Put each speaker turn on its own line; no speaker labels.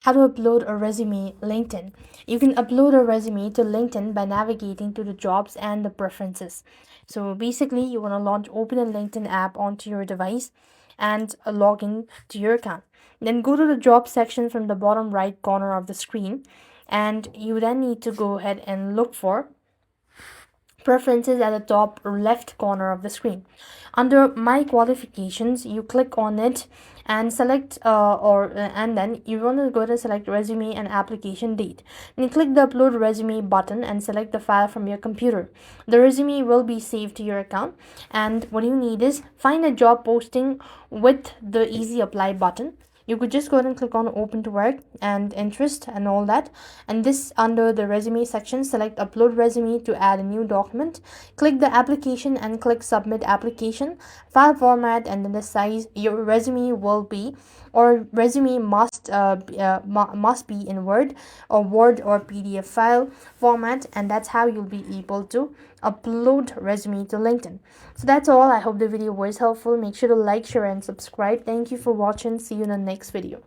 How to upload a resume LinkedIn. You can upload a resume to LinkedIn by navigating to the jobs and the preferences. So basically, you want to open a LinkedIn app onto your device and log in to your account. Then go to the job section from the bottom right corner of the screen, and you then need to go ahead and look for preferences at the top left corner of the screen. Under my qualifications, you click on it and select and then you want to go to select resume and application date. And you click the upload resume button and select the file from your computer. The resume will be saved to your account, and what you need is find a job posting with the easy apply button. You could just go ahead and click on open to work and interest and all that, and this under the resume section select upload resume to add a new document. Click the application and click submit application, file format, and then the size your resume will be, or resume must be in Word or PDF file format, and that's how you'll be able to upload resume to LinkedIn. So that's all. I hope the video was helpful. Make sure to like, share, and subscribe. Thank you for watching. See you in the next video.